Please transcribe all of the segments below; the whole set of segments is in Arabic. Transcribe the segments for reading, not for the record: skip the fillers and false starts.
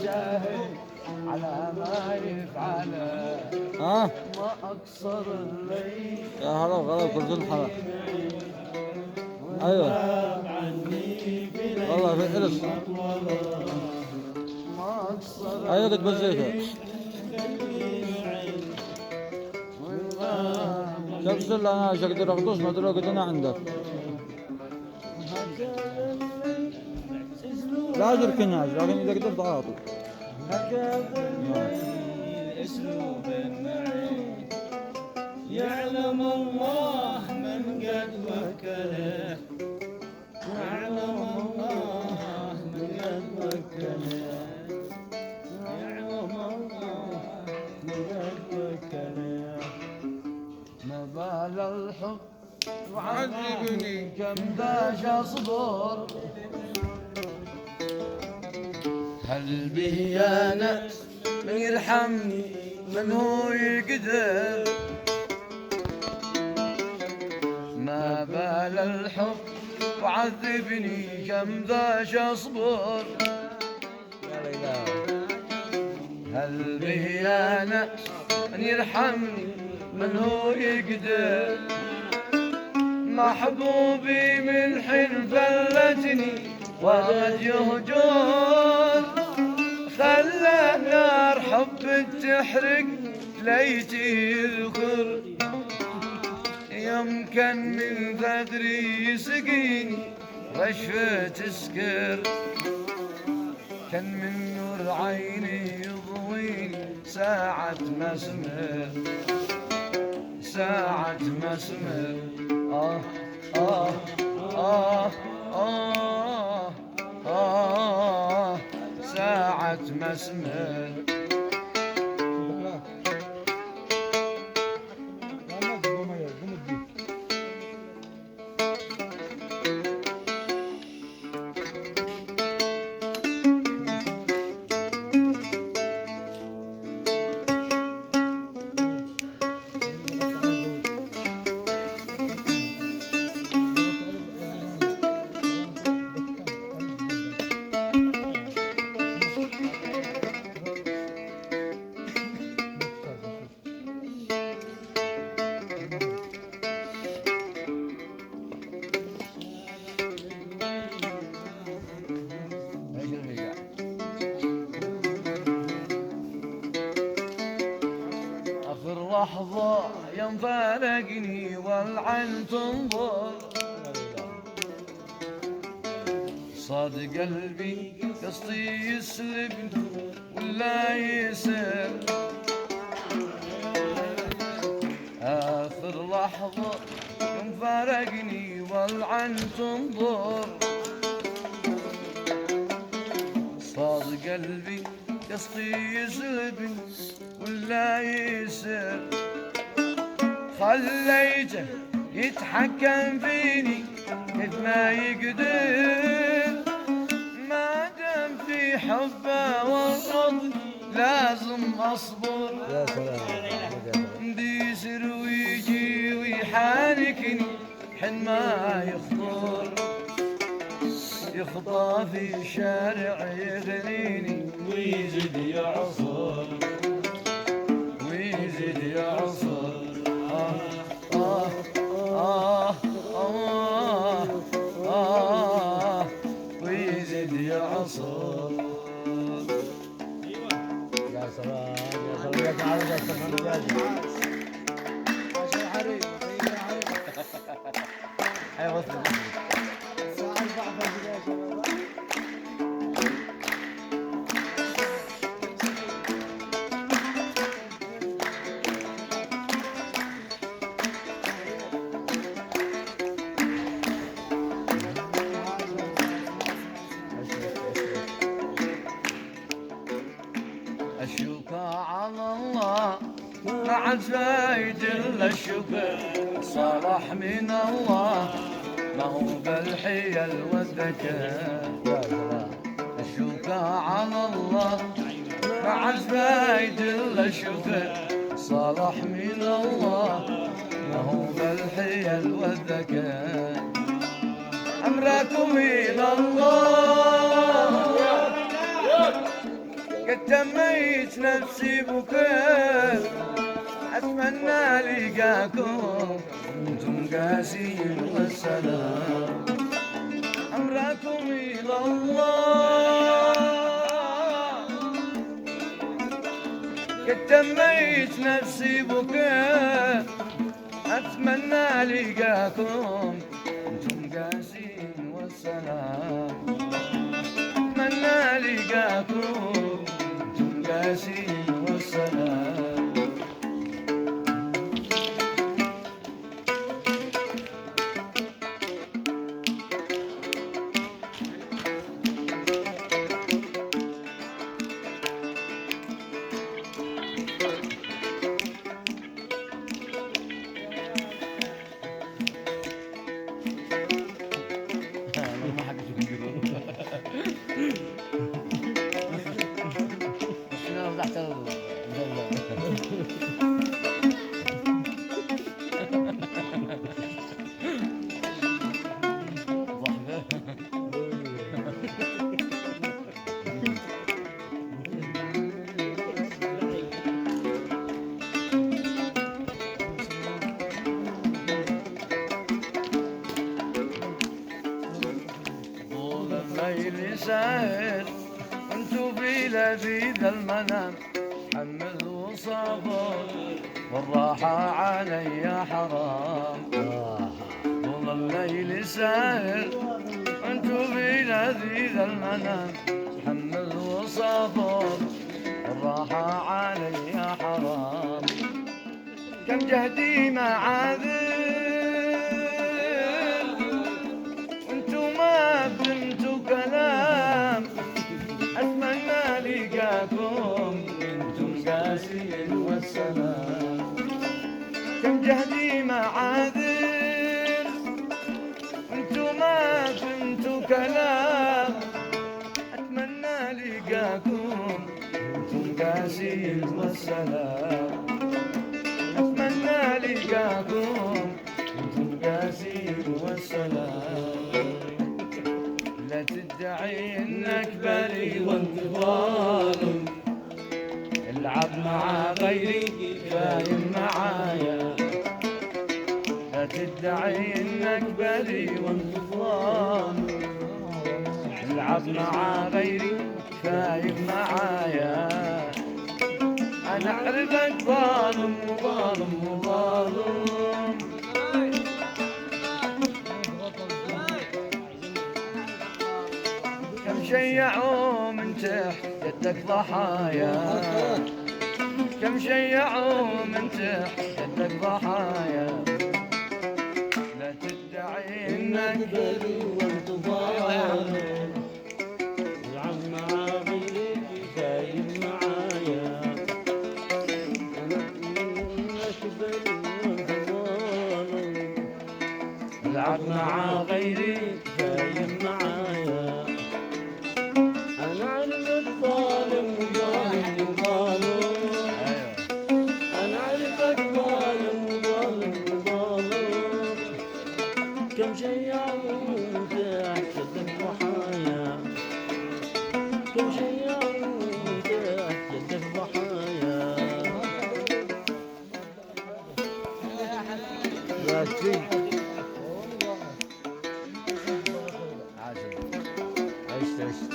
شاهد على ما يفعله ما أقصر الليل يا هلا غلا كل الحلا. ايوه والله في الف. ما أقصر ايوه قد بزيتها. شمس الله انا اقدر اخلص ما ادري قد انا عندك. لا ادري كناش لكن اذا قدرت اعطي. اسلوب معين يعلم الله من قد وكله يعلم الله من قد وكله يعلم الله من قد وكله ما بال الحب وعذبني كم داش اصبر هل به يا ناس من يرحمني من هو يقدر ما بال الحب وعذبني كم داش اصبر هل به يا ناس من يرحمني من هو يقدر محبوبي من حين فلتني وغد يهجر خلى نار حب تحرق ليتي يذكر يمكن من ثدري يسقيني رشفة سكر كان من نور عيني يضويني ساعة مسمر ساعة مسمر آه آه آه آه آه ساعة مسمر لحظة ينفارقني والعين تنظر صاد قلبي قصدي يسلبني ولا يسر آخر لحظة ينفارقني والعين تنظر صاد قلبي قصدي يسلبني ولا يسر خليته يتحكم فيني كيف ما يقدر ما دام في حبه والرضا لازم اصبر يا سلام بيسر ويجي ويحاركني حين ما يخطى في الشارع يغنيني ويزيد يعصر ويزيد يعصر آه آه آه آه ويزيد يعصر يا سلام يا سلام يا تعال يا سلام يا عريض ايوه وصل الشكا على الله ما عاد فايد الا الشكر صالح من الله ما هو بالحيل والذكاء يا سلام الشكا على الله ما عاد فايد الا الشكر صالح من الله ما هو بالحيل والذكاء امركم الى الله اهتميت نفسي بكيف أتمنى لقاكم انتم قاسين والسلام أمركم إلى الله اهتميت نفسي بكيف أتمنى لقاكم انتم قاسين والسلام أتمنى لقاكم انتم قاسين والسلام الليل ساهر وانتو في لذيذ المنام حمل وصابر والراحة علي حرام طول الليل ساهر وانتو في لذيذ المنام حمل وصابر والراحة علي حرام كم جهدي معاذر كلام أتمنى لقاكم انتم قاسين والسلام كم جهدي معاذر انتم ما فهمتوا كلام أتمنى لقاكم انتم قاسين والسلام أتمنى لقاكم انتم قاسين والسلام لا تدعي انك بريء وانت ظالم العب مع غيري فاهم معايا لا تدعي انك بريء وانت ظالم العب مع غيري فاهم معايا انا اعرفك ظالم وظالم وظالم كم شيعوا من تحت يدك ضحايا كم شيعوا من تحت يدك ضحايا لا تدعي انك بريء وانت ظالم العب مع غيرك فايم معايا انا انك بريء وانت ظالم العب مع غيرك فايم معايا أنا أعرفك ظالم وظالم وظالم أنا أعرفك ظالم وظالم وظالم كم شيعوا تحت يدك ضحايا كم شيعوا تحت يدك ضحايا عشت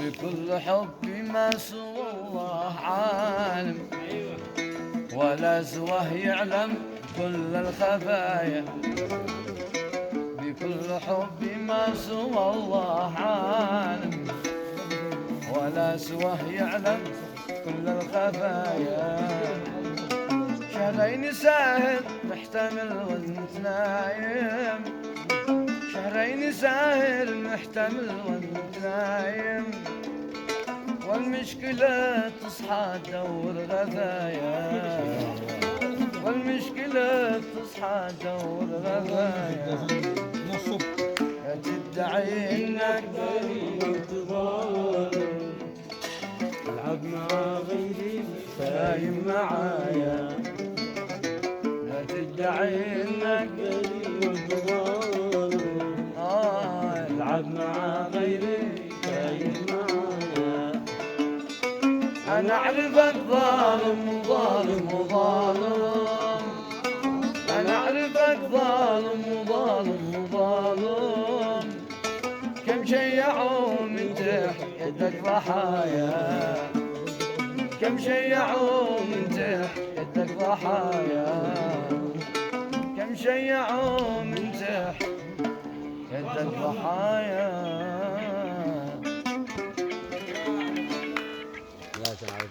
بكل حبي ما سوى الله عالم ولا سواه يعلم كل الخفايا بكل حبي ما سوى الله عالم ولا سواه يعلم كل الخفايا شهرين ساهر محتمل وانت نايم، شهرين ساهر محتمل وانت نايم، والمشكلة تصحى تدور غذايا، والمشكلة تصحى تدور غذايا، تدعي انك بريء وتظالم، العب مع غيري فايم معايا، لا تدعي انك بريء وتظالم، العب مع غيري فايم معايا، انا اعرفك ظالم وظالم وظالم، انا اعرفك ظالم وظالم وظالم، كم شيعوا من تحت يدك ضحايا، كم شيعوا من تحت يدك ضحايا، كم شيعوا من تحت يدك ضحايا. لا تعال